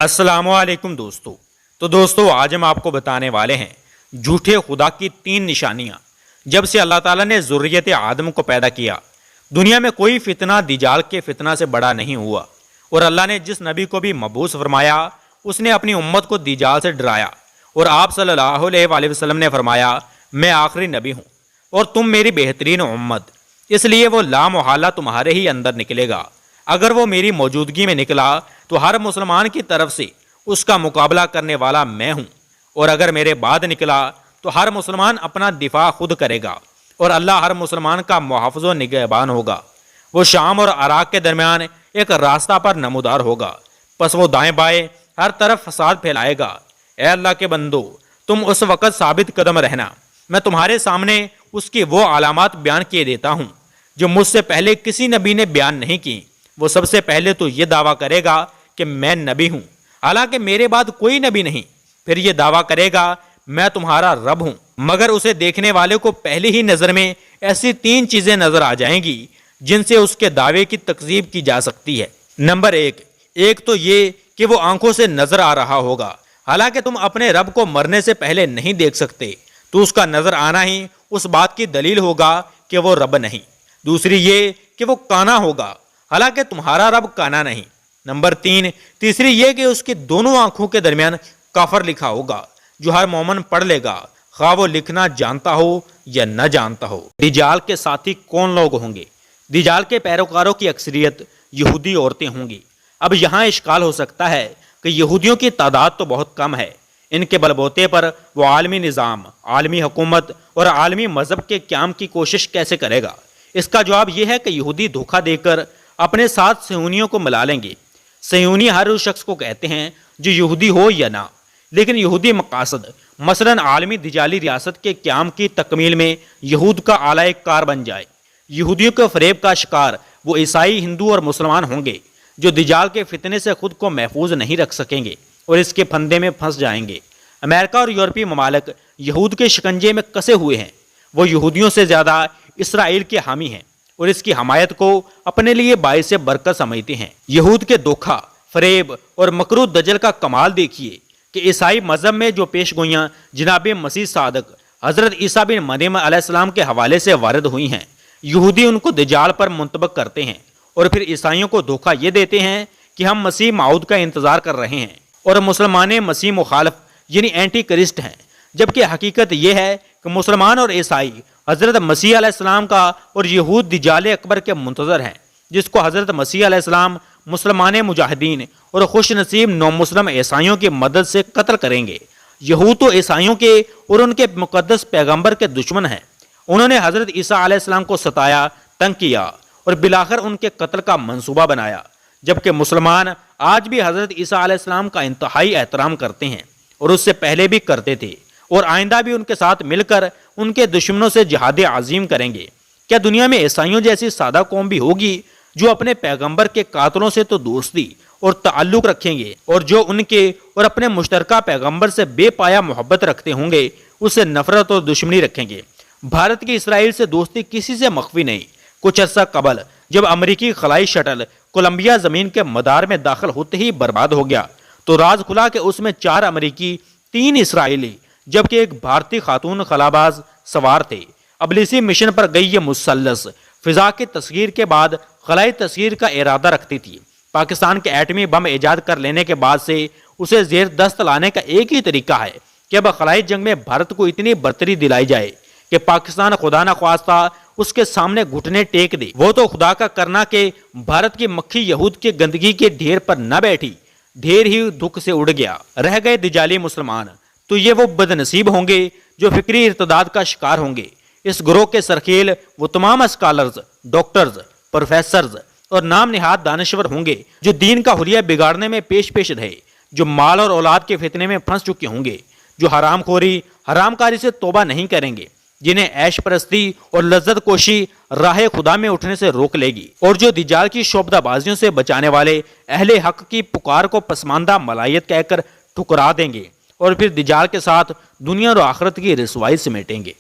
السلام علیکم دوستو آج ہم آپ کو بتانے والے ہیں جھوٹے خدا کی 3 نشانیاں۔ جب سے اللہ تعالیٰ نے ذریت آدم کو پیدا کیا، دنیا میں کوئی فتنہ دجال کے فتنہ سے بڑا نہیں ہوا، اور اللہ نے جس نبی کو بھی مبعوث فرمایا اس نے اپنی امت کو دجال سے ڈرایا، اور آپ صلی اللہ علیہ وآلہ وسلم نے فرمایا میں آخری نبی ہوں اور تم میری بہترین امت، اس لیے وہ لامحالہ تمہارے ہی اندر نکلے گا۔ اگر وہ میری موجودگی میں نکلا تو ہر مسلمان کی طرف سے اس کا مقابلہ کرنے والا میں ہوں، اور اگر میرے بعد نکلا تو ہر مسلمان اپنا دفاع خود کرے گا، اور اللہ ہر مسلمان کا محافظ و نگہبان ہوگا۔ وہ شام اور عراق کے درمیان ایک راستہ پر نمودار ہوگا، پس وہ دائیں بائیں ہر طرف فساد پھیلائے گا۔ اے اللہ کے بندو، تم اس وقت ثابت قدم رہنا، میں تمہارے سامنے اس کی وہ علامات بیان کیے دیتا ہوں جو مجھ سے پہلے کسی نبی نے بیان نہیں کی۔ وہ سب سے پہلے تو یہ دعویٰ کرے گا کہ میں نبی ہوں، حالانکہ میرے بعد کوئی نبی نہیں۔ پھر یہ دعویٰ کرے گا میں تمہارا رب ہوں، مگر اسے دیکھنے والے کو پہلی ہی نظر میں ایسی 3 چیزیں نظر آ جائیں گی جن سے اس کے دعوے کی تکذیب کی جا سکتی ہے۔ نمبر 1 تو یہ کہ وہ آنکھوں سے نظر آ رہا ہوگا، حالانکہ تم اپنے رب کو مرنے سے پہلے نہیں دیکھ سکتے، تو اس کا نظر آنا ہی اس بات کی دلیل ہوگا کہ وہ رب نہیں۔ دوسری یہ کہ وہ کانا ہوگا، حالانکہ تمہارا رب کانا نہیں۔ نمبر 3 یہ کہ اس کی دونوں آنکھوں کے درمیان کافر لکھا ہوگا، جو ہر مومن پڑھ لے گا، خواہ وہ لکھنا جانتا ہو یا نہ جانتا ہو۔ دجال کے ساتھی کون لوگ ہوں گے؟ دجال کے پیروکاروں کی اکثریت یہودی عورتیں ہوں گی۔ اب یہاں اشکال ہو سکتا ہے کہ یہودیوں کی تعداد تو بہت کم ہے، ان کے بلبوتے پر وہ عالمی نظام، عالمی حکومت اور عالمی مذہب کے قیام کی کوشش کیسے کرے گا؟ اس کا جواب یہ ہے کہ یہودی دھوکہ دے کر اپنے ساتھ صہیونیوں کو ملا لیں گے۔ صہیونی ہر اس شخص کو کہتے ہیں جو یہودی ہو یا نہ، لیکن یہودی مقاصد مثلاً عالمی دجالی ریاست کے قیام کی تکمیل میں یہود کا اعلی کار بن جائے۔ یہودیوں کے فریب کا شکار وہ عیسائی، ہندو اور مسلمان ہوں گے جو دجال کے فتنے سے خود کو محفوظ نہیں رکھ سکیں گے اور اس کے پھندے میں پھنس جائیں گے۔ امریکہ اور یورپی ممالک یہود کے شکنجے میں کسے ہوئے ہیں، وہ یہودیوں سے زیادہ اسرائیل کے حامی ہیں اور اس کی حمایت کو اپنے لیے باعث برکت سمجھتے ہیں۔ یہود کے دھوکہ، فریب اور مکر و دجل کا کمال دیکھیے کہ عیسائی مذہب میں جو پیش گوئیاں جناب مسیح صادق حضرت عیسیٰ بن مریم علیہ السلام کے حوالے سے وارد ہوئی ہیں، یہودی ان کو دجال پر منطبق کرتے ہیں اور پھر عیسائیوں کو دھوکہ یہ دیتے ہیں کہ ہم مسیح موعود کا انتظار کر رہے ہیں، اور مسلمان مسیح مخالف یعنی اینٹی کرسٹ ہیں، جبکہ حقیقت یہ ہے کہ مسلمان اور عیسائی حضرت مسیح علیہ السلام کا اور یہود دجال اکبر کے منتظر ہیں، جس کو حضرت مسیح علیہ السلام مسلمان مجاہدین اور خوش نصیب نو مسلم عیسائیوں کی مدد سے قتل کریں گے۔ یہود تو عیسائیوں کے اور ان کے مقدس پیغمبر کے دشمن ہیں، انہوں نے حضرت عیسیٰ علیہ السلام کو ستایا، تنگ کیا اور بالآخر ان کے قتل کا منصوبہ بنایا، جبکہ مسلمان آج بھی حضرت عیسیٰ علیہ السلام کا انتہائی احترام کرتے ہیں اور اس سے پہلے بھی کرتے تھے، اور آئندہ بھی ان کے ساتھ مل کر ان کے دشمنوں سے جہاد عظیم کریں گے۔ کیا دنیا میں عیسائیوں جیسی سادہ قوم بھی ہوگی جو اپنے پیغمبر کے قاتلوں سے تو دوستی اور تعلق رکھیں گے، اور جو ان کے اور اپنے مشترکہ پیغمبر سے بے پایا محبت رکھتے ہوں گے اس سے نفرت اور دشمنی رکھیں گے؟ بھارت کی اسرائیل سے دوستی کسی سے مخفی نہیں۔ کچھ عرصہ قبل جب امریکی خلائی شٹل کولمبیا زمین کے مدار میں داخل ہوتے ہی برباد ہو گیا تو راز کھلا کہ اس میں 4 امریکی، 3 اسرائیلی جبکہ ایک بھارتی خاتون خلاباز سوار تھے۔ ابلیسی مشن پر گئی یہ مثلث فضا کی تصویر کے بعد خلائی تصویر کا ارادہ رکھتی تھی۔ پاکستان کے ایٹمی بم ایجاد کر لینے کے بعد سے اسے زیر دست لانے کا ایک ہی طریقہ ہے کہ اب خلائی جنگ میں بھارت کو اتنی برتری دلائی جائے کہ پاکستان خدا نہ خواستہ اس کے سامنے گھٹنے ٹیک دے۔ وہ تو خدا کا کرنا کہ بھارت کی مکھی یہود کے گندگی کے ڈھیر پر نہ بیٹھی، ڈھیر ہی دکھ سے اڑ گیا۔ رہ گئے دجالی مسلمان، تو یہ وہ بد نصیب ہوں گے جو فکری ارتداد کا شکار ہوں گے۔ اس گروہ کے سرخیل وہ تمام اسکالرز، ڈاکٹرز، پروفیسرز اور نام نہاد دانشور ہوں گے جو دین کا حلیہ بگاڑنے میں پیش رہے، جو مال اور اولاد کے فتنے میں پھنس چکے ہوں گے، جو حرام خوری، حرام کاری سے توبہ نہیں کریں گے، جنہیں عیش پرستی اور لذت کوشی راہ خدا میں اٹھنے سے روک لے گی، اور جو دجال کی شعبدہ بازیوں سے بچانے والے اہل حق کی پکار کو پسماندہ ملائیت کہہ کر ٹھکرا دیں گے، اور پھر دجال کے ساتھ دنیا اور آخرت کی رسوائی سمیٹیں گے۔